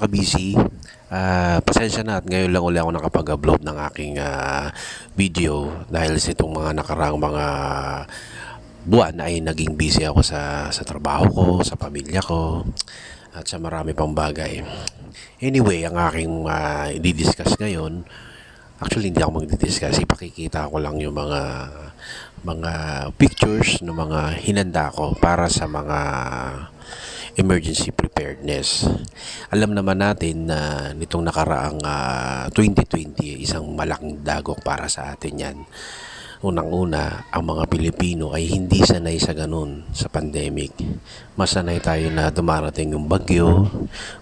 ka-busy. Pasensya na at ngayon lang uli ako nakapag-upload ng aking video dahil sa itong mga nakaraang mga buwan ay naging busy ako sa trabaho ko, sa pamilya ko at sa marami pang bagay. Anyway, ang aking i-discuss ngayon, actually hindi ako magdi-discuss, ipakikita ko lang yung mga pictures ng mga hinanda ko para sa mga emergency preparedness. Alam naman natin na nitong nakaraang 2020 isang malaking dagok para sa atin yan. Unang-una, ang mga Pilipino ay hindi sanay sa ganun sa pandemic. Mas sanay tayo na dumarating yung bagyo,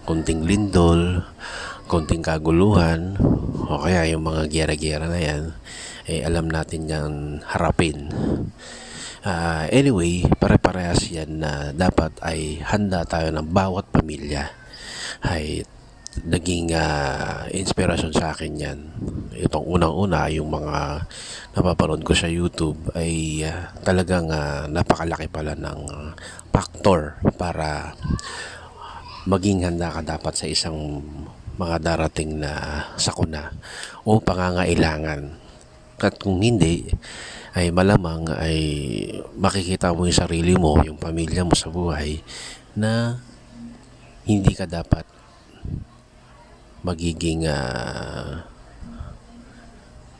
konting lindol, konting kaguluhan, o kaya yung mga giyera-giyera na yan, alam natin yan harapin. Anyway, pare-parehas yan na dapat ay handa tayo ng bawat pamilya. Ay naging inspirasyon sa akin yan. Itong unang-una, yung mga napapanood ko sa YouTube ay talagang napakalaki pala ng factor para maging handa ka dapat sa isang mga darating na sakuna o pangangailangan. At kung hindi, ay malamang ay makikita mo yung sarili mo, yung pamilya mo sa buhay na hindi ka dapat magiging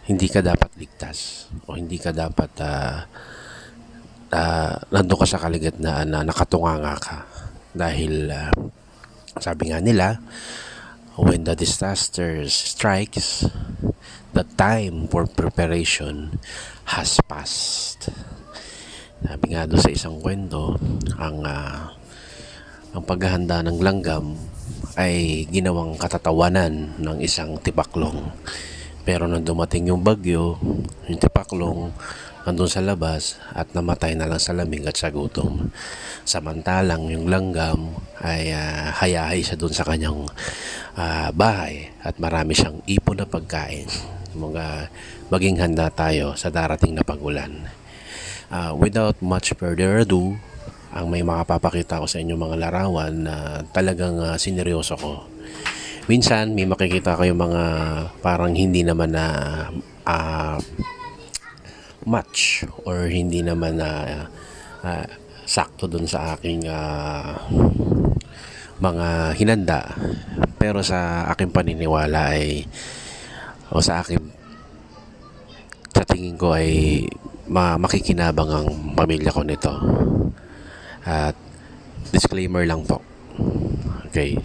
hindi ka dapat ligtas o hindi ka dapat nandun ka sa kaligitnaan na nakatunganga ka dahil sabi nga nila, when the disaster strikes, the time for preparation has passed. Sabi nga doon sa isang kwento, ang paghahanda ng langgam ay ginawang katatawanan ng isang tipaklong. Pero nang dumating yung bagyo, yung tipaklong nandun sa labas at namatay na lang sa lamig at sa gutom. Samantalang yung langgam ay hayahay siya dun sa kanyang bahay at marami siyang ipon na pagkain. Maging handa tayo sa darating na pag-ulan. Without much further ado, ang may makapapakita ko sa inyo mga larawan na talagang sineryoso ko. Minsan may makikita kayo mga parang hindi naman na match or hindi naman na sakto dun sa aking mga hinanda. Pero sa aking paniniwala ay o sa tingin ko ay makikinabang ang pamilya ko nito. At disclaimer lang po. Okay.